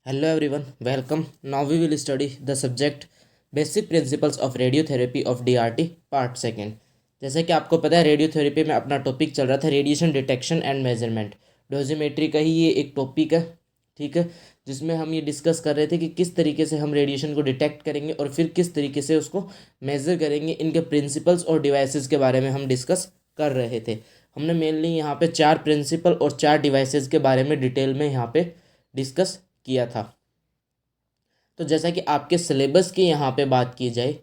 Hello everyone, welcome. Now we will study the subject Basic Principles of Radiotherapy of DRT Part Second. जैसे कि आपको पता है radiotherapy में अपना टॉपिक चल रहा था रेडिएशन डिटेक्शन एंड मेजरमेंट। डोजीमेट्री का ही ये एक टॉपिक है, ठीक है, जिसमें हम ये डिस्कस कर रहे थे कि किस तरीके से हम रेडिएशन को डिटेक्ट करेंगे और फिर किस तरीके से उसको मेज़र करेंगे। इनके प्रिंसिपल्स और डिवाइसेस के बारे में हम डिस्कस कर रहे थे। हमने मेनली यहाँ पे 4 प्रिंसिपल और 4 डिवाइसेस के बारे में डिटेल में यहाँ पे डिस्कस किया था। तो जैसा कि आपके सिलेबस की यहाँ पे बात की जाए,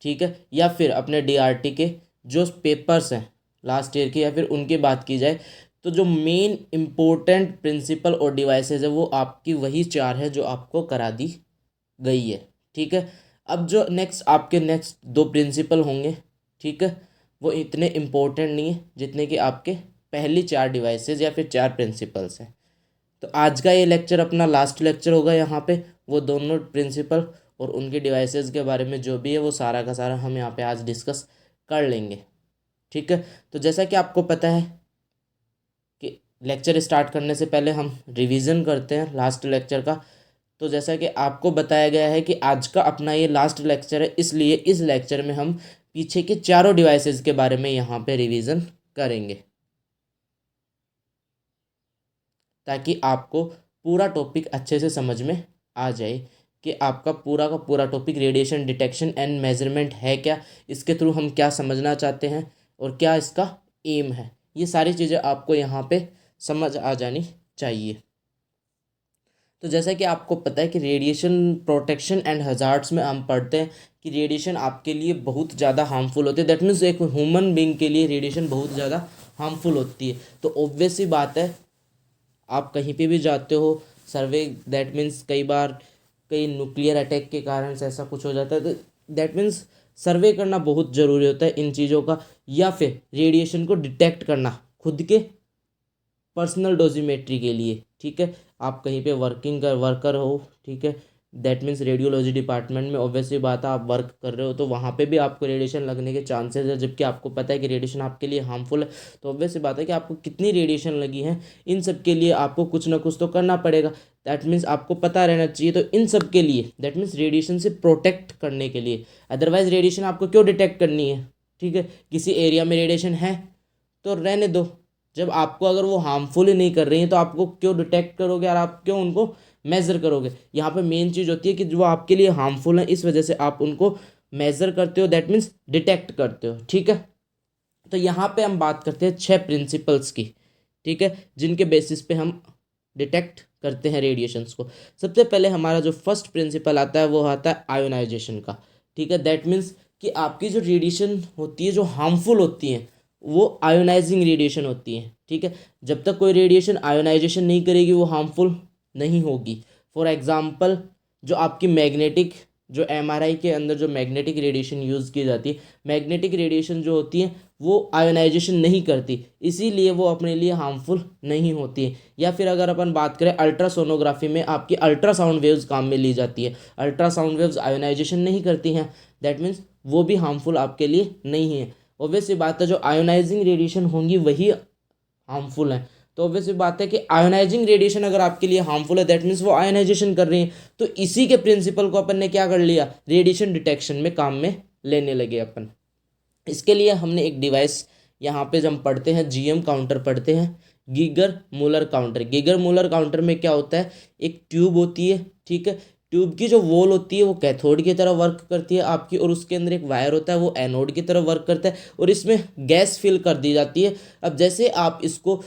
ठीक है, या फिर अपने डीआरटी के जो पेपर्स हैं लास्ट ईयर के या फिर उनकी बात की जाए, तो जो मेन इम्पोर्टेंट प्रिंसिपल और डिवाइसेस है वो आपकी वही 4 है जो आपको करा दी गई है, ठीक है। अब जो नेक्स्ट 2 प्रिंसिपल होंगे, ठीक है, वो इतने इम्पोर्टेंट नहीं है जितने कि आपके पहली 4 डिवाइसेस या फिर 4 प्रिंसिपल्स हैं। तो आज का ये लेक्चर अपना लास्ट लेक्चर होगा। यहाँ पे वो दोनों प्रिंसिपल और उनके डिवाइसेस के बारे में जो भी है वो सारा का सारा हम यहाँ पे आज डिस्कस कर लेंगे, ठीक है। तो जैसा कि आपको पता है कि लेक्चर स्टार्ट करने से पहले हम रिवीजन करते हैं लास्ट लेक्चर का। तो जैसा कि आपको बताया गया है कि आज का अपना ये लास्ट लेक्चर है, इसलिए इस लेक्चर में हम पीछे के चारों डिवाइसेस के बारे में यहाँ पे रिवीजन करेंगे, ताकि आपको पूरा टॉपिक अच्छे से समझ में आ जाए कि आपका पूरा का पूरा topic radiation detection and measurement है क्या, इसके थ्रू हम क्या समझना चाहते हैं और क्या इसका एम है। ये सारी चीज़ें आपको यहाँ पे समझ आ जानी चाहिए। तो जैसा कि आपको पता है कि रेडिएशन प्रोटेक्शन एंड हजार्ड्स में हम पढ़ते हैं कि रेडिएशन आपके लिए बहुत ज़्यादा हार्मफुल होती है। दैट मीन्स एक ह्यूमन बींग के लिए रेडिएशन बहुत ज़्यादा हार्मफुल होती है। तो ऑब्वियस सी बात है, आप कहीं पे भी जाते हो सर्वे, दैट मीन्स कई बार कई न्यूक्लियर अटैक के कारण से ऐसा कुछ हो जाता है, तो दैट मीन्स सर्वे करना बहुत ज़रूरी होता है इन चीज़ों का, या फिर रेडिएशन को डिटेक्ट करना खुद के पर्सनल डोजीमेट्री के लिए, ठीक है। आप कहीं पे वर्कर हो, ठीक है, दैट मीन्स रेडियोलॉजी डिपार्टमेंट में ऑब्वियसली बात है आप वर्क कर रहे हो, तो वहाँ पे भी आपको रेडिएशन लगने के चांसेस है, जबकि आपको पता है कि रेडिएशन आपके लिए हार्मफुल है। तो ऑब्वियसली बात है कि आपको कितनी रेडिएशन लगी है इन सब के लिए आपको कुछ ना कुछ तो करना पड़ेगा। दैट मीन्स आपको पता रहना चाहिए। तो इन सब के लिए दैट मीन्स रेडिएशन से प्रोटेक्ट करने के लिए, अदरवाइज रेडिएशन आपको क्यों डिटेक्ट करनी है, ठीक है। किसी एरिया में रेडिएशन है तो रहने दो, जब आपको अगर वो हार्मफुल ही नहीं कर रही है तो आपको क्यों डिटेक्ट करोगे और आप क्यों उनको मेज़र करोगे। यहाँ पे मेन चीज़ होती है कि जो आपके लिए हार्मफुल है इस वजह से आप उनको मेज़र करते हो, दैट मीन्स डिटेक्ट करते हो, ठीक है। तो यहाँ पे हम बात करते हैं 6 प्रिंसिपल्स की, ठीक है, जिनके बेसिस पे हम डिटेक्ट करते हैं रेडिएशंस को। सबसे पहले हमारा जो फर्स्ट प्रिंसिपल आता है वो आता है आयोनाइजेशन का, ठीक है। दैट मीन्स कि आपकी जो रेडिएशन होती है जो हार्मफुल होती हैं वो आयोनाइजिंग रेडिएशन होती हैं, ठीक है। जब तक कोई रेडिएशन आयोनाइजेशन नहीं करेगी वो हार्मफुल नहीं होगी। फॉर एग्जांपल जो आपकी मैग्नेटिक, जो एमआरआई के अंदर जो मैग्नेटिक रेडिएशन यूज़ की जाती है, मैग्नेटिक रेडिएशन जो होती है वो आयोनाइजेशन नहीं करती, इसीलिए वो अपने लिए हार्मफुल नहीं होती है। या फिर अगर अपन बात करें अल्ट्रासोनोग्राफी में आपकी अल्ट्रासाउंड वेव्स काम में ली जाती है, अल्ट्रासाउंड वेव्स आयोनाइजेशन नहीं करती हैं, दैट मीन्स वो भी हार्मफुल आपके लिए नहीं है। ऑब्वियसली बात है जो आयोनाइजिंग रेडिएशन होंगी वही हार्मफुल है। तो ऑब्वियसली बात है कि आयोनाइजिंग रेडिएशन अगर आपके लिए हार्मफुल है दैट मीन्स वो आयोनाइजेशन कर रही है। तो इसी के प्रिंसिपल को अपन ने क्या कर लिया, रेडिएशन डिटेक्शन में काम में लेने लगे अपन। इसके लिए हमने एक डिवाइस यहाँ पे जब हम पढ़ते हैं जीएम काउंटर पढ़ते हैं, Geiger Muller counter. Geiger Muller counter में क्या होता है, एक ट्यूब होती है, ठीक है। ट्यूब की जो वॉल होती है वो कैथोड की तरह वर्क करती है आपकी, और उसके अंदर एक वायर होता है वो एनोड की तरह वर्क करता है, और इसमें गैस फिल कर दी जाती है। अब जैसे आप इसको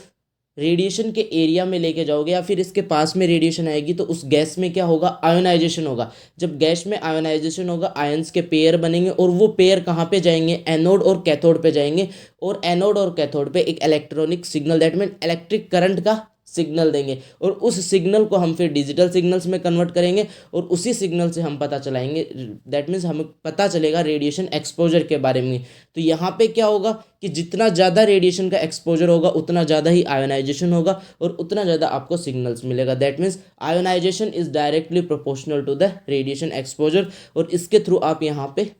रेडिएशन के एरिया में लेके जाओगे या फिर इसके पास में रेडिएशन आएगी तो उस गैस में क्या होगा, आयोनाइजेशन होगा। जब गैस में आयोनाइजेशन होगा आयंस के पेयर बनेंगे, और वो पेयर कहाँ पे जाएंगे, एनोड और कैथोड पे जाएंगे, और एनोड और कैथोड पे एक electronic signal that mean electric current का सिग्नल देंगे, और उस सिग्नल को हम फिर डिजिटल सिग्नल्स में कन्वर्ट करेंगे, और उसी सिग्नल से हम पता चलाएंगे, दैट मीन्स हमें पता चलेगा रेडिएशन एक्सपोजर के बारे में। तो यहाँ पे क्या होगा कि जितना ज़्यादा रेडिएशन का एक्सपोजर होगा उतना ज़्यादा ही आयोनाइजेशन होगा और उतना ज़्यादा आपको सिग्नल्स मिलेगा। That means ionization is directly proportional to the radiation exposure, और इसके थ्रू आप यहाँ पे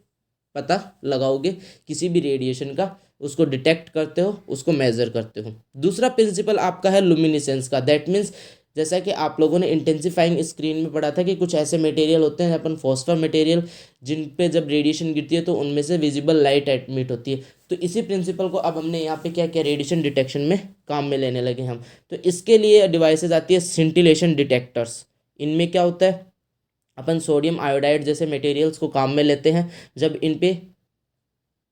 पता लगाओगे किसी भी रेडिएशन का, उसको डिटेक्ट करते हो, उसको मेजर करते हो। दूसरा प्रिंसिपल आपका है लुमिनिसेंस का। दैट मीन्स जैसा कि आप लोगों ने इंटेंसिफाइंग स्क्रीन में पढ़ा था कि कुछ ऐसे मटेरियल होते हैं अपन फॉस्फर मटेरियल, जिन पे जब रेडिएशन गिरती है तो उनमें से विजिबल लाइट एमिट होती है। तो इसी प्रिंसिपल को अब हमने यहाँ पे क्या किया, रेडिएशन डिटेक्शन में काम में लेने लगे हम। तो इसके लिए डिवाइसेज आती है सिंटिलेशन डिटेक्टर्स। इनमें क्या होता है, अपन सोडियम आयोडाइड जैसे मटेरियल्स को काम में लेते हैं। जब इन पे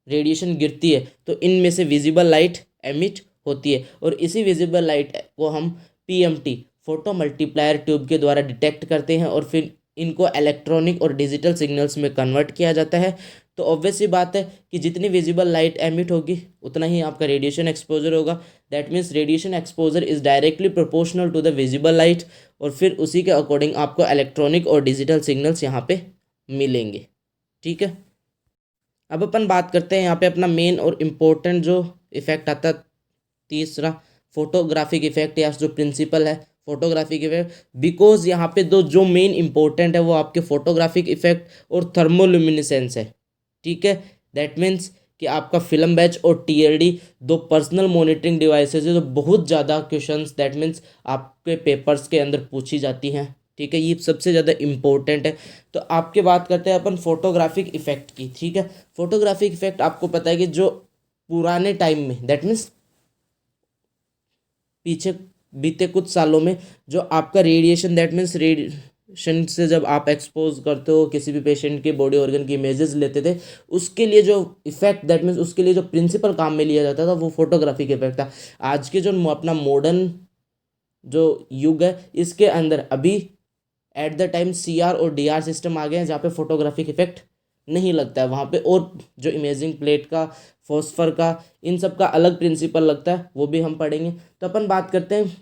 रेडिएशन गिरती है तो इनमें से विजिबल लाइट एमिट होती है, और इसी विजिबल लाइट को हम पीएमटी फोटो मल्टीप्लायर ट्यूब के द्वारा डिटेक्ट करते हैं, और फिर इनको इलेक्ट्रॉनिक और डिजिटल सिग्नल्स में कन्वर्ट किया जाता है। तो ऑब्वियस सी बात है कि जितनी विजिबल लाइट एमिट होगी उतना ही आपका रेडिएशन एक्सपोजर होगा। That means radiation exposure is directly proportional to the visible light, और फिर उसी के अकॉर्डिंग आपको इलेक्ट्रॉनिक और डिजिटल सिग्नल्स यहाँ पे मिलेंगे। ठीक है, अब अपन बात करते हैं यहाँ पे अपना मेन और इम्पोर्टेंट जो इफेक्ट आता है, तीसरा फोटोग्राफिक इफेक्ट, या जो प्रिंसिपल है फोटोग्राफिक इफेक्ट। बिकॉज यहाँ पे दो जो मेन इंपॉर्टेंट है वो आपके फोटोग्राफिक इफेक्ट और थर्मोल्यूमिनेसेंस है। ठीक है, दैट मीन्स कि आपका फिल्म बैच और टीएलडी दो पर्सनल मॉनिटरिंग डिवाइसेज है जो बहुत ज़्यादा क्वेश्चंस दैट मीन्स आपके पेपर्स के अंदर पूछी जाती हैं। ठीक है, ये सबसे ज़्यादा इम्पोर्टेंट है। तो आपके बात करते हैं अपन फोटोग्राफिक इफेक्ट की। ठीक है, फोटोग्राफिक इफेक्ट आपको पता है कि जो पुराने टाइम में दैट मीन्स पीछे बीते कुछ सालों में जो आपका रेडिएशन दैट मीन्स रेडिएशन से जब आप एक्सपोज करते हो किसी भी पेशेंट के बॉडी ऑर्गन की इमेजेस लेते थे, उसके लिए जो इफेक्ट दैट मीन्स उसके लिए जो प्रिंसिपल काम में लिया जाता था वो फोटोग्राफिक इफेक्ट था। आज के जो अपना मॉडर्न जो युग है इसके अंदर अभी एट द टाइम सीआर और डीआर सिस्टम आ गए हैं जहाँ पे फोटोग्राफिक इफेक्ट नहीं लगता है वहाँ पे, और जो इमेजिंग प्लेट का फॉस्फर का इन सब का अलग प्रिंसिपल लगता है वो भी हम पढ़ेंगे। तो अपन बात करते हैं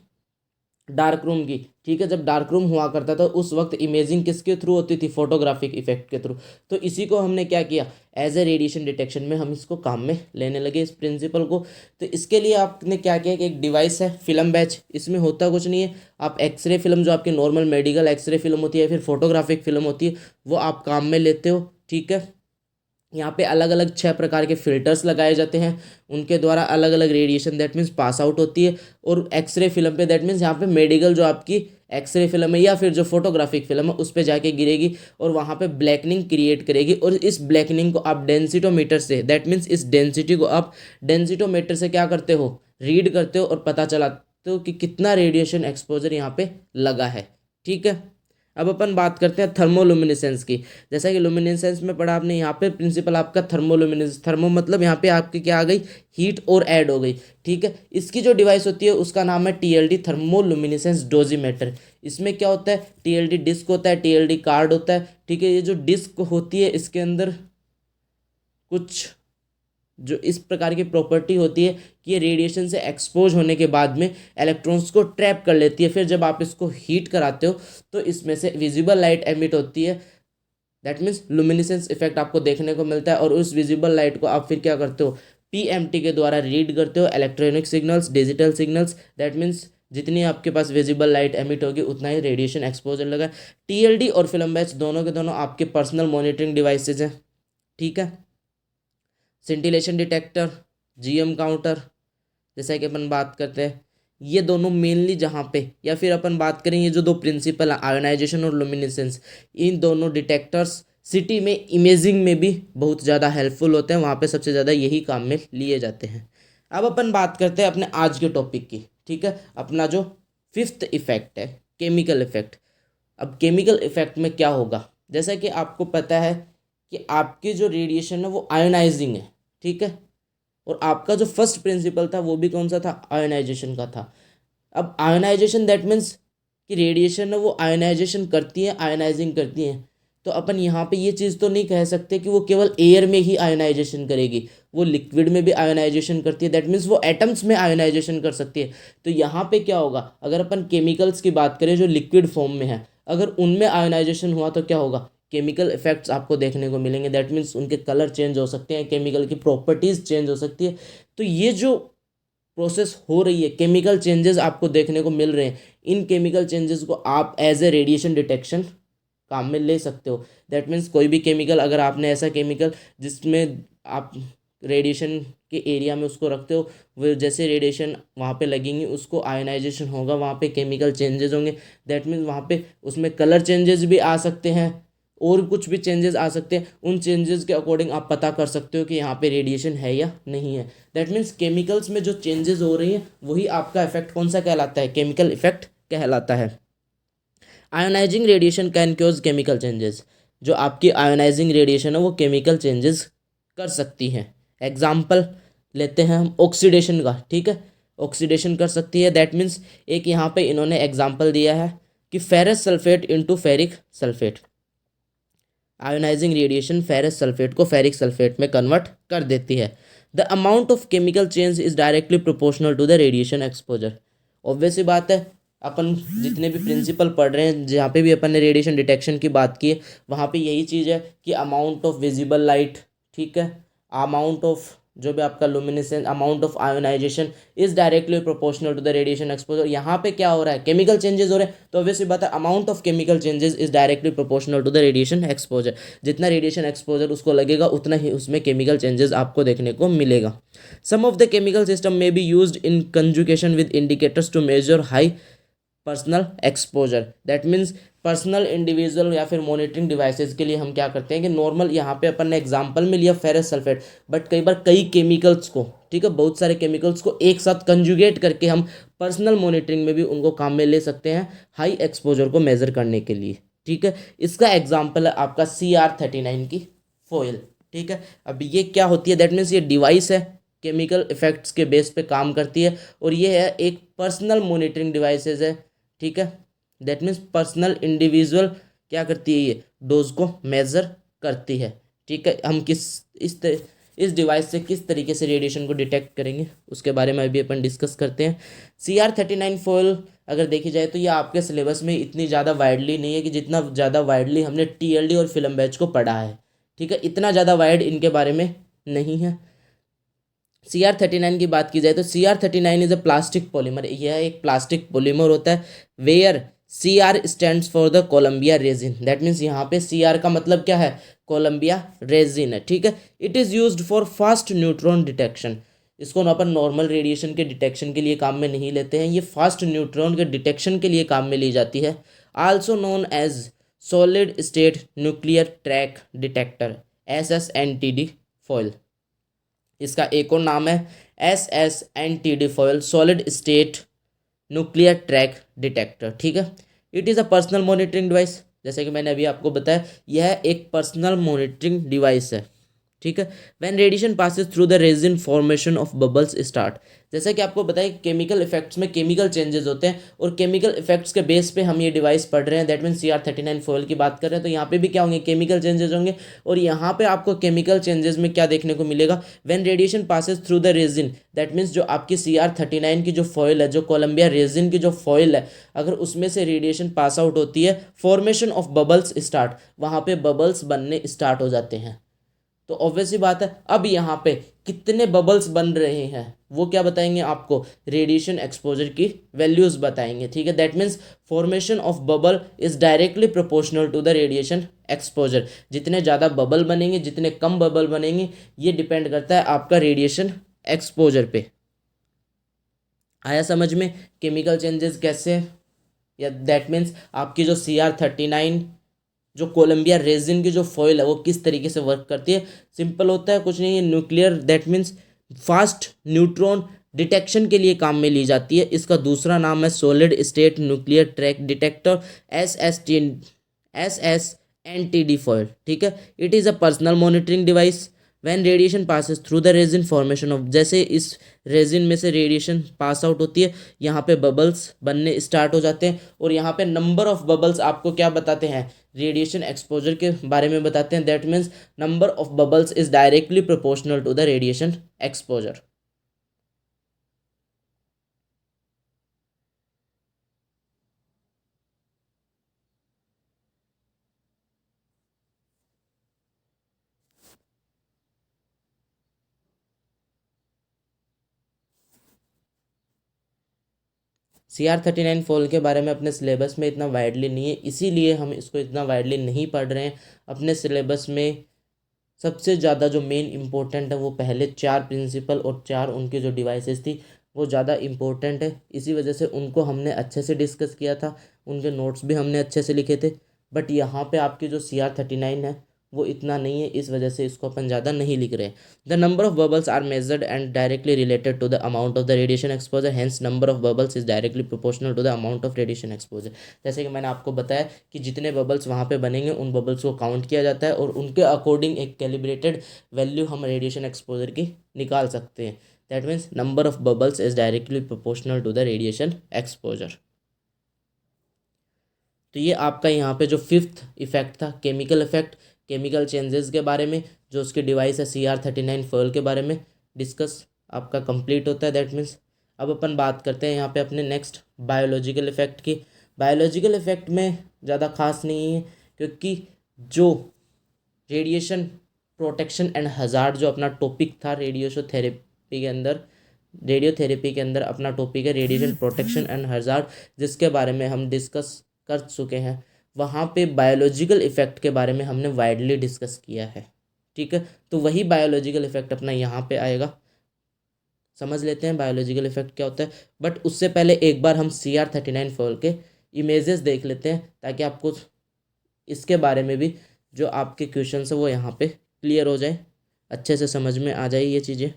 डार्क रूम की। ठीक है, जब डार्क रूम हुआ करता था उस वक्त इमेजिंग किसके थ्रू होती थी, फोटोग्राफिक इफेक्ट के थ्रू। तो इसी को हमने क्या किया, एज ए रेडिएशन डिटेक्शन में हम इसको काम में लेने लगे इस प्रिंसिपल को। तो इसके लिए आपने क्या किया कि एक डिवाइस है फिल्म बैच, इसमें होता कुछ नहीं है, आप एक्सरे फिल्म जो आपकी नॉर्मल मेडिकल एक्सरे फिल्म होती है फिर फोटोग्राफिक फिल्म होती है वो आप काम में लेते हो। ठीक है, यहाँ पे अलग अलग 6 प्रकार के फिल्टर्स लगाए जाते हैं, उनके द्वारा अलग अलग radiation that means pass out होती है। और एक्सरे फिल्म पे दैट मीन्स यहाँ पे मेडिकल जो आपकी एक्सरे फिल्म है या फिर जो फोटोग्राफिक फिल्म है उस पर जाके गिरेगी और वहाँ पे ब्लैकनिंग क्रिएट करेगी, और इस ब्लैकनिंग को आप डेंसिटोमीटर से दैट मीन्स इस डेंसिटी को आप डेंसिटोमीटर से क्या करते हो, रीड करते हो और पता चलाते हो कि कितना रेडिएशन एक्सपोजर यहाँ पे लगा है। ठीक है, अब अपन बात करते हैं थर्मोलुमिनेसेंस की। जैसा कि लुमिनेसेंस में पढ़ा आपने, यहाँ पे प्रिंसिपल आपका थर्मोलुमिनेसेंस, थर्मो मतलब यहाँ पे आपकी क्या आ गई, हीट और ऐड हो गई। ठीक है, इसकी जो डिवाइस होती है उसका नाम है टीएलडी, थर्मोलुमिनेसेंस डोजीमीटर। इसमें क्या होता है, टीएलडी डिस्क होता है, टीएलडी कार्ड होता है। ठीक है, ये जो डिस्क होती है इसके अंदर कुछ जो इस प्रकार की प्रॉपर्टी होती है कि ये रेडिएशन से एक्सपोज होने के बाद में इलेक्ट्रॉन्स को ट्रैप कर लेती है। फिर जब आप इसको हीट कराते हो तो इसमें से विजिबल लाइट एमिट होती है, दैट मीन्स लुमिनेसेंस इफेक्ट आपको देखने को मिलता है। और उस विजिबल लाइट को आप फिर क्या करते हो, पीएमटी के द्वारा रीड करते हो, electronic signals, digital signals. That means जितनी आपके पास विजिबल लाइट एमिट होगी उतना ही रेडिएशन एक्सपोजर लगा। टीएलडी और फिल्म बैच दोनों के दोनों आपके पर्सनल मॉनिटरिंग डिवाइसेज हैं। ठीक है, सिंटिलेशन डिटेक्टर, जीएम काउंटर, जैसा कि अपन बात करते हैं, ये दोनों मेनली जहाँ पे, या फिर अपन बात करें ये जो दो प्रिंसिपल है आयोनाइजेशन और लुमिनेसेंस, इन दोनों डिटेक्टर्स सिटी में इमेजिंग में भी बहुत ज़्यादा हेल्पफुल होते हैं, वहाँ पे सबसे ज़्यादा यही काम में लिए जाते हैं। अब अपन बात करते हैं अपने आज के टॉपिक की। ठीक है, अपना जो 5th इफेक्ट है केमिकल इफेक्ट। अब केमिकल इफेक्ट में क्या होगा, जैसा कि आपको पता है कि आपकी जो रेडिएशन है वो आयोनाइजिंग है। ठीक है, और आपका जो फर्स्ट प्रिंसिपल था वो भी कौन सा था, आयोनाइजेशन का था। अब आयोनाइजेशन दैट मीन्स कि रेडिएशन है वो आयोनाइजेशन करती है, आयोनाइजिंग करती है। तो अपन यहाँ पे ये चीज़ तो नहीं कह सकते कि वो केवल एयर में ही आयोनाइजेशन करेगी, वो लिक्विड में भी आयोनाइजेशन करती है, दैट मीन्स वो एटम्स में आयोनाइजेशन कर सकती है। तो यहाँ पे क्या होगा, अगर अपन केमिकल्स की बात करें जो लिक्विड फॉर्म में है, अगर उनमें आयोनाइजेशन हुआ तो क्या होगा, केमिकल इफेक्ट्स आपको देखने को मिलेंगे। दैट मीन्स उनके कलर चेंज हो सकते हैं, केमिकल की प्रॉपर्टीज़ चेंज हो सकती है। तो ये जो प्रोसेस हो रही है, केमिकल चेंजेस आपको देखने को मिल रहे हैं, इन केमिकल चेंजेस को आप एज ए रेडिएशन डिटेक्शन काम में ले सकते हो। दैट मीन्स कोई भी केमिकल, अगर आपने ऐसा केमिकल जिसमें आप रेडिएशन के एरिया में उसको रखते हो, वो जैसे रेडिएशन वहाँ पे लगेंगी उसको आयोनाइजेशन होगा, वहाँ पे केमिकल चेंजेस होंगे। दैट मीन्स वहाँ पे उसमें कलर चेंजेस भी आ सकते हैं और कुछ भी चेंजेस आ सकते हैं। उन चेंजेस के अकॉर्डिंग आप पता कर सकते हो कि यहाँ पे रेडिएशन है या नहीं है। दैट मीन्स केमिकल्स में जो चेंजेस हो रही हैं वही आपका इफेक्ट कौन सा कहलाता है, केमिकल इफेक्ट कहलाता है। Ionizing radiation can cause chemical changes, जो आपकी आयोनाइजिंग रेडिएशन है वो केमिकल चेंजेस कर सकती हैं। एग्जाम्पल लेते हैं हम ऑक्सीडेशन का, ठीक है, ऑक्सीडेशन कर सकती है। दैट मीन्स एक यहाँ पे इन्होंने एग्जाम्पल दिया है कि ferrous sulphate into ferric sulphate, ionising radiation ferrous sulphate को फेरिक सल्फेट में कन्वर्ट कर देती है। The amount of chemical change is directly proportional to the radiation exposure. Obvious सी बात है, अपन जितने भी प्रिंसिपल पढ़ रहे हैं, जहाँ पे भी अपन ने रेडिएशन डिटेक्शन की बात की है, वहाँ पे यही चीज़ है कि अमाउंट ऑफ विजिबल लाइट, ठीक है, अमाउंट ऑफ जो भी आपका luminescence, amount of ionization is directly proportional to the radiation exposure. यहाँ पे क्या हो रहा है, केमिकल चेंजेस हो रहे हैं, तो ऑब्वियसली बात है amount of chemical changes is directly proportional to the radiation exposure. जितना रेडिएशन एक्सपोजर उसको लगेगा उतना ही उसमें केमिकल चेंजेस आपको देखने को मिलेगा। Some of the chemical system में be used in conjugation with indicators to measure high personal exposure. That means personal individual या फिर मॉनिटरिंग डिवाइसेस के लिए हम क्या करते हैं कि नॉर्मल यहाँ पे अपन ने एग्जांपल में लिया फेरस सल्फेट, बट कई बार कई केमिकल्स को, ठीक है, बहुत सारे केमिकल्स को एक साथ कंजुगेट करके हम पर्सनल मॉनिटरिंग में भी उनको काम में ले सकते हैं हाई एक्सपोजर को मेजर करने के लिए, ठीक है। इसका एग्जाम्पल है आपका CR39 की फॉयल, ठीक है। अब ये क्या होती है, दैट मीन्स ये डिवाइस है, केमिकल इफेक्ट्स के बेस पे काम करती है, और ये है एक पर्सनल मॉनिटरिंग डिवाइसेज है, ठीक है। दैट मीन्स पर्सनल इंडिविजुअल क्या करती है, ये डोज को मेजर करती है, ठीक है। हम इस डिवाइस से किस तरीके से रेडिएशन को डिटेक्ट करेंगे उसके बारे में अभी अपन डिस्कस करते हैं। CR39 फॉयल अगर देखी जाए तो ये आपके सिलेबस में इतनी ज़्यादा वाइडली नहीं है कि जितना ज़्यादा वाइडली हमने TLD और फिल्म बैच को पढ़ा है, ठीक है, इतना ज़्यादा वाइड इनके बारे में नहीं है। CR39 की बात की जाए तो CR39 is a plastic polymer, यह एक प्लास्टिक पॉलीमर होता है। Where CR stands for the Columbia resin. That means यहाँ पे CR का मतलब क्या है, कोलंबिया रेजिन है, ठीक है। It is used for fast neutron detection. इसको ना अपन नॉर्मल रेडिएशन के डिटेक्शन के लिए काम में नहीं लेते हैं, ये फास्ट न्यूट्रॉन के डिटेक्शन के लिए काम में ली जाती है। Also known as solid state nuclear track detector, SSNTD foil. इसका एक और नाम है SSNTD foil, solid state nuclear track detector, ठीक है। It is a personal monitoring device, जैसे कि मैंने अभी आपको बताया यह एक पर्सनल मॉनिटरिंग डिवाइस है, ठीक है। When radiation passes through the resin formation of bubbles start. जैसा कि आपको बताया केमिकल इफेक्ट्स में केमिकल चेंजेस होते हैं, और केमिकल इफेक्ट्स के बेस पे हम ये डिवाइस पढ़ रहे हैं। दैट मीन CR39 फॉयल की बात कर रहे हैं, तो यहाँ पे भी क्या होंगे, केमिकल चेंजेस होंगे। और यहाँ पे आपको केमिकल चेंजेस में क्या देखने को मिलेगा, when radiation passes through the resin. That means जो आपकी CR39 की जो फॉयल है, जो कोलंबिया रेजिन की जो फॉयल है, अगर उसमें से रेडिएशन पास आउट होती है, फॉर्मेशन ऑफ बबल्स स्टार्ट, वहाँ पे बबल्स बनने स्टार्ट हो जाते हैं। तो ऑब्वियसली बात है, अब यहाँ पे कितने बबल्स बन रहे हैं वो क्या बताएंगे आपको, रेडिएशन एक्सपोजर की वैल्यूज बताएंगे, ठीक है। That means formation of bubble is directly proportional to the radiation exposure. जितने ज़्यादा बबल बनेंगे, जितने कम बबल बनेंगे, ये डिपेंड करता है आपका रेडिएशन एक्सपोजर पे। आया समझ में केमिकल चेंजेस कैसे, या दैट मीन्स आपकी जो CR39 जो कोलंबिया रेजिन की जो फॉयल है वो किस तरीके से वर्क करती है। सिंपल होता है, कुछ नहीं है, nuclear that means fast neutron detection के लिए काम में ली जाती है। इसका दूसरा नाम है solid state nuclear track detector, SSNTD foil, ठीक है। It is a personal monitoring device. When radiation passes through the resin formation of, जैसे इस रेजिन में से रेडिएशन पास आउट होती है, यहाँ पे बबल्स बनने स्टार्ट हो जाते हैं, और यहाँ पे नंबर ऑफ बबल्स आपको क्या बताते हैं, रेडिएशन एक्सपोजर के बारे में बताते हैं। That means number of bubbles is directly proportional to the radiation exposure. CR39 foil के बारे में अपने सिलेबस में इतना वाइडली नहीं है, इसीलिए हम इसको इतना वाइडली नहीं पढ़ रहे हैं अपने सिलेबस में। सबसे ज़्यादा जो मेन इम्पोर्टेंट है वो पहले 4 प्रिंसिपल और 4 उनकी जो डिवाइसेस थी वो ज़्यादा इम्पोर्टेंट है, इसी वजह से उनको हमने अच्छे से डिस्कस किया था, उनके नोट्स भी हमने अच्छे से लिखे थे। बट यहाँ पे आपकी जो CR39 है वो इतना नहीं है, इस वजह से इसको अपन ज़्यादा नहीं लिख रहे हैं। The number of bubbles are measured and directly related to the amount of the radiation exposure, hence number of bubbles is directly proportional to the amount of radiation exposure. जैसे कि मैंने आपको बताया कि जितने बबल्स वहाँ पे बनेंगे उन बबल्स को काउंट किया जाता है और उनके अकॉर्डिंग एक कैलिब्रेटेड वैल्यू हम रेडिएशन एक्सपोजर की निकाल सकते हैं। That means number of bubbles is directly proportional to the radiation exposure. तो ये आपका यहाँ पे जो फिफ्थ इफेक्ट था, केमिकल इफेक्ट, केमिकल चेंजेस के बारे में, जो उसकी डिवाइस है CR39 फॉयल के बारे में डिस्कस आपका कंप्लीट होता है। दैट मीन्स अब अपन बात करते हैं यहाँ पे अपने नेक्स्ट बायोलॉजिकल इफेक्ट की। बायोलॉजिकल इफेक्ट में ज़्यादा खास नहीं है, क्योंकि जो रेडिएशन प्रोटेक्शन एंड हजार्ड जो अपना टॉपिक था रेडियोथेरेपी के अंदर अपना टॉपिक है रेडिएशन प्रोटेक्शन एंड हजार्ड, जिसके बारे में हम डिस्कस कर चुके हैं। वहाँ पे बायोलॉजिकल इफेक्ट के बारे में हमने वाइडली डिस्कस किया है। ठीक है, तो वही बायोलॉजिकल इफेक्ट अपना यहाँ पे आएगा। समझ लेते हैं बायोलॉजिकल इफेक्ट क्या होता है, बट उससे पहले एक बार हम CR39 फॉल के इमेजेस देख लेते हैं, ताकि आपको इसके बारे में भी जो आपके क्वेश्चन है वो यहाँ पे क्लियर हो जाए, अच्छे से समझ में आ जाए ये चीज़ें।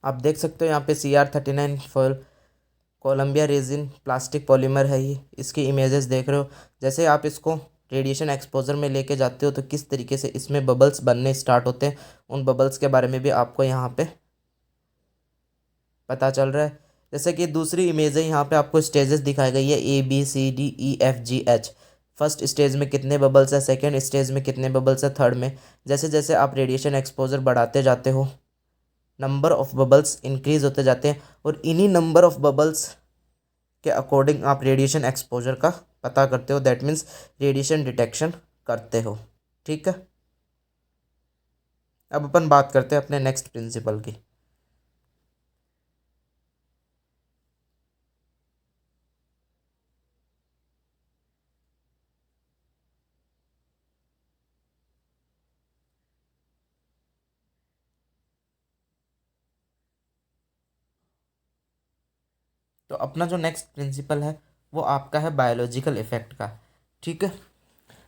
आप देख सकते हो यहाँ पे CR39 foil Columbia resin plastic polymer है, ये इसकी इमेजेस देख रहे हो। जैसे आप इसको रेडिएशन एक्सपोजर में लेके जाते हो तो किस तरीके से इसमें बबल्स बनने स्टार्ट होते हैं, उन बबल्स के बारे में भी आपको यहाँ पे पता चल रहा है। जैसे कि दूसरी इमेज है, यहाँ पे आपको स्टेजेस दिखाई गई है ABCDEFGH। फर्स्ट स्टेज में कितने बबल्स है, सेकेंड स्टेज में कितने बबल्स है, थर्ड में। जैसे जैसे आप रेडिएशन एक्सपोजर बढ़ाते जाते हो, नंबर ऑफ बबल्स इंक्रीज होते जाते हैं, और इन्हीं नंबर ऑफ बबल्स के अकॉर्डिंग आप रेडिएशन एक्सपोजर का पता करते हो। दैट मीन्स रेडिएशन डिटेक्शन करते हो। ठीक है, अब अपन बात करते हैं अपने नेक्स्ट प्रिंसिपल की। तो अपना जो नेक्स्ट प्रिंसिपल है वो आपका है बायोलॉजिकल इफेक्ट का। ठीक है,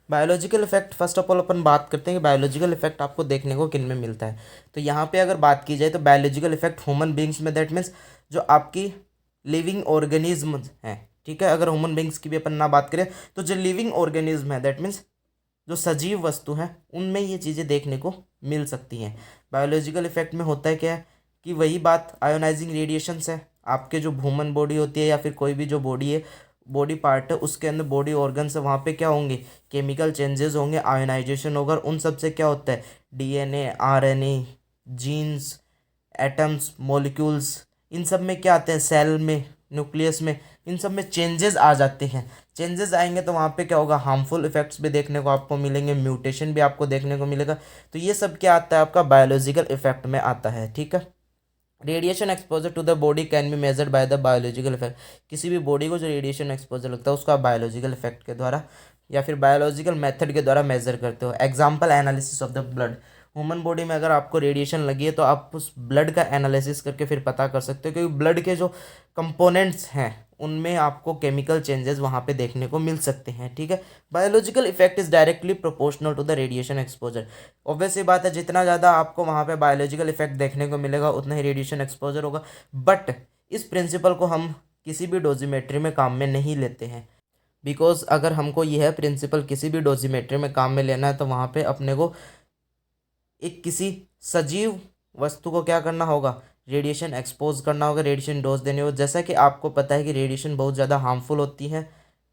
biological effect first of all अपन बात करते हैं कि बायोलॉजिकल इफेक्ट आपको देखने को किन में मिलता है। तो यहाँ पे अगर बात की जाए तो बायोलॉजिकल इफेक्ट ह्यूमन बींग्स में, दैट मीन्स जो आपकी लिविंग ऑर्गेनिज्म हैं। ठीक है, अगर ह्यूमन बींग्स की भी अपन ना बात करें तो जो लिविंग ऑर्गेनिज्म है, दैट मीन्स जो सजीव वस्तु हैं, उनमें ये चीज़ें देखने को मिल सकती हैं। बायोलॉजिकल इफेक्ट में होता है क्या है कि वही बात आयोनाइजिंग रेडिएशंस है। आपके जो ह्यूमन बॉडी होती है या फिर कोई भी जो बॉडी है, बॉडी पार्ट है, उसके अंदर बॉडी ऑर्गन्स है, वहाँ पे क्या होंगे, केमिकल चेंजेस होंगे, आयोनाइजेशन होगा, और उन सब से क्या होता है, DNA, RNA, genes, atoms, molecules, इन सब में क्या आते हैं, सेल में, न्यूक्लियस में, इन सब में चेंजेस आ जाते हैं। चेंजेस आएंगे तो वहाँ पे क्या होगा, हार्मफुल इफेक्ट्स भी देखने को आपको मिलेंगे, म्यूटेशन भी आपको देखने को मिलेगा। तो ये सब क्या आता है, आपका बायोलॉजिकल इफेक्ट में आता है। ठीक है, radiation exposure to the body can be measured by the biological effect. किसी भी बॉडी को जो रेडिएशन एक्सपोजर लगता है उसको आप बायोलॉजिकल इफेक्ट के द्वारा या फिर बायोलॉजिकल मेथड के द्वारा मेजर करते हो। Example, analysis of the blood. Human body में अगर आपको रेडिएशन लगी है तो आप उस ब्लड का एनालिसिस करके फिर पता कर सकते हो, क्योंकि ब्लड के जो कंपोनेंट्स हैं उनमें आपको केमिकल चेंजेस वहाँ पे देखने को मिल सकते हैं। ठीक है, biological effect is directly proportional to the radiation exposure. Obvious सी बात है, जितना ज़्यादा आपको वहाँ पे बायोलॉजिकल इफेक्ट देखने को मिलेगा उतना ही रेडिएशन एक्सपोजर होगा। बट इस प्रिंसिपल को हम किसी भी डोजीमेट्री में काम में नहीं लेते हैं, बिकॉज अगर हमको यह प्रिंसिपल किसी भी डोजीमेट्री में काम में लेना है तो वहाँ पे अपने को एक किसी सजीव वस्तु को क्या करना होगा, रेडिएशन एक्सपोज करना होगा, रेडिएशन डोज देने होगा। जैसा कि आपको पता है कि रेडिएशन बहुत ज़्यादा हार्मफुल होती है।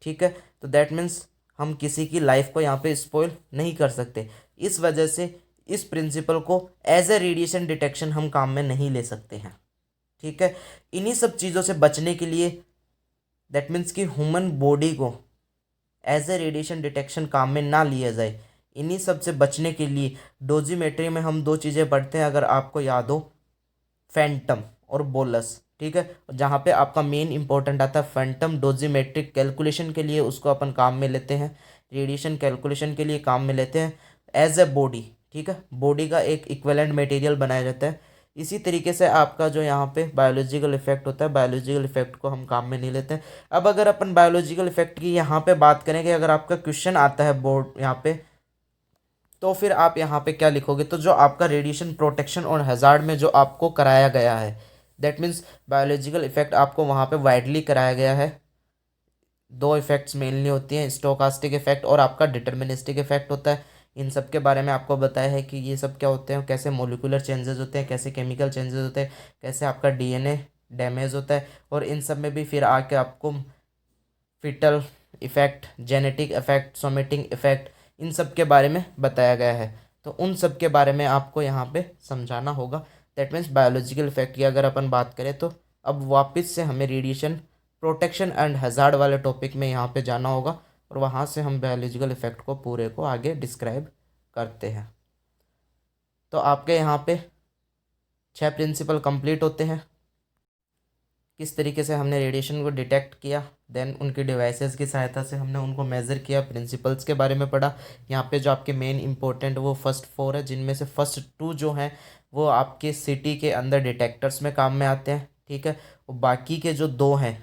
ठीक है, तो दैट मीन्स हम किसी की लाइफ को यहाँ पे स्पॉइल नहीं कर सकते। इस वजह से इस प्रिंसिपल को एज ए रेडिएशन डिटेक्शन हम काम में नहीं ले सकते हैं। ठीक है, इन्हीं सब चीज़ों से बचने के लिए, दैट मीन्स कि ह्यूमन बॉडी को एज ए रेडिएशन डिटेक्शन काम में ना लिया जाए, इन्हीं सब से बचने के लिए डोजीमेट्री में हम दो चीज़ें पढ़ते हैं, अगर आपको याद हो, फैंटम और बोलस। ठीक है। जहाँ पे आपका मेन इंपॉर्टेंट आता है फैंटम डोजीमेट्रिक कैलकुलेशन के लिए, उसको अपन काम में लेते हैं, रेडिएशन कैलकुलेशन के लिए काम में लेते हैं एज ए बॉडी। ठीक है, बॉडी का एक इक्विवेलेंट मटेरियल बनाया जाता है। इसी तरीके से आपका जो यहाँ पे बायोलॉजिकल इफेक्ट होता है, बायोलॉजिकल इफेक्ट को हम काम में नहीं लेते हैं। अब अगर अपन बायोलॉजिकल इफेक्ट की यहाँ पे बात करें कि अगर आपका क्वेश्चन आता है बोर्ड यहाँ पे, तो फिर आप यहाँ पे क्या लिखोगे, तो जो आपका रेडिएशन प्रोटेक्शन और हजार्ड में जो आपको कराया गया है, दैट मीन्स बायोलॉजिकल इफेक्ट आपको वहाँ पे वाइडली कराया गया है। दो इफेक्ट्स मेनली होती हैं, स्टोकास्टिक इफेक्ट और आपका डिटर्मिनिस्टिक इफेक्ट होता है। इन सब के बारे में आपको बताया है कि ये सब क्या होते हैं, कैसे मोलिकुलर चेंजेस होते हैं, कैसे केमिकल चेंजेस होते हैं, कैसे आपका डीएनए डैमेज होता है, और इन सब में भी फिर आके आपको foetal effect, genetic effect, somatic effect, इन सब के बारे में बताया गया है। तो उन सब के बारे में आपको यहाँ पे समझाना होगा। दैट मीन्स बायोलॉजिकल इफेक्ट की अगर अपन बात करें, तो अब वापस से हमें रेडिएशन प्रोटेक्शन एंड हजार्ड वाले टॉपिक में यहाँ पे जाना होगा, और वहाँ से हम बायोलॉजिकल इफेक्ट को पूरे को आगे डिस्क्राइब करते हैं। तो आपके यहाँ पे 6 प्रिंसिपल कंप्लीट होते हैं। किस तरीके से हमने रेडिएशन को डिटेक्ट किया, देन उनकी डिवाइसेस की सहायता से हमने उनको मेज़र किया, प्रिंसिपल्स के बारे में पढ़ा। यहाँ पे जो आपके मेन इंपॉर्टेंट वो फर्स्ट 4 है, जिनमें से फर्स्ट 2 जो हैं वो आपके सिटी के अंदर डिटेक्टर्स में काम में आते हैं। ठीक है, और बाकी के जो 2 हैं,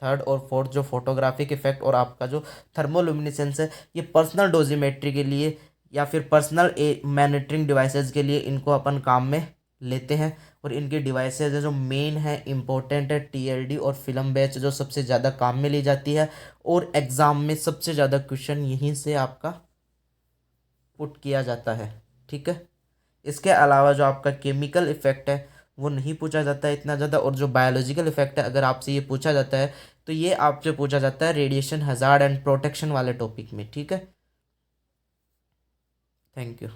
थर्ड और फोर्थ, जो फोटोग्राफिक इफेक्ट और आपका जो थर्मोल्यूमिनेसेंस है, ये पर्सनल डोजीमेट्री के लिए या फिर पर्सनल मॉनिटरिंग डिवाइसेस के लिए इनको अपन काम में लेते हैं। और इनके डिवाइसेज जो मेन है इंपॉर्टेंट है, टीएलडी और फिल्म बैच जो सबसे ज़्यादा काम में ली जाती है, और एग्ज़ाम में सबसे ज़्यादा क्वेश्चन यहीं से आपका पुट किया जाता है। ठीक है, इसके अलावा जो आपका केमिकल इफेक्ट है वो नहीं पूछा जाता है इतना ज़्यादा, और जो बायोलॉजिकल इफेक्ट है अगर आपसे ये पूछा जाता है तो ये आपसे पूछा जाता है रेडिएशन हजार्ड एंड प्रोटेक्शन वाले टॉपिक में। ठीक है, थैंक यू।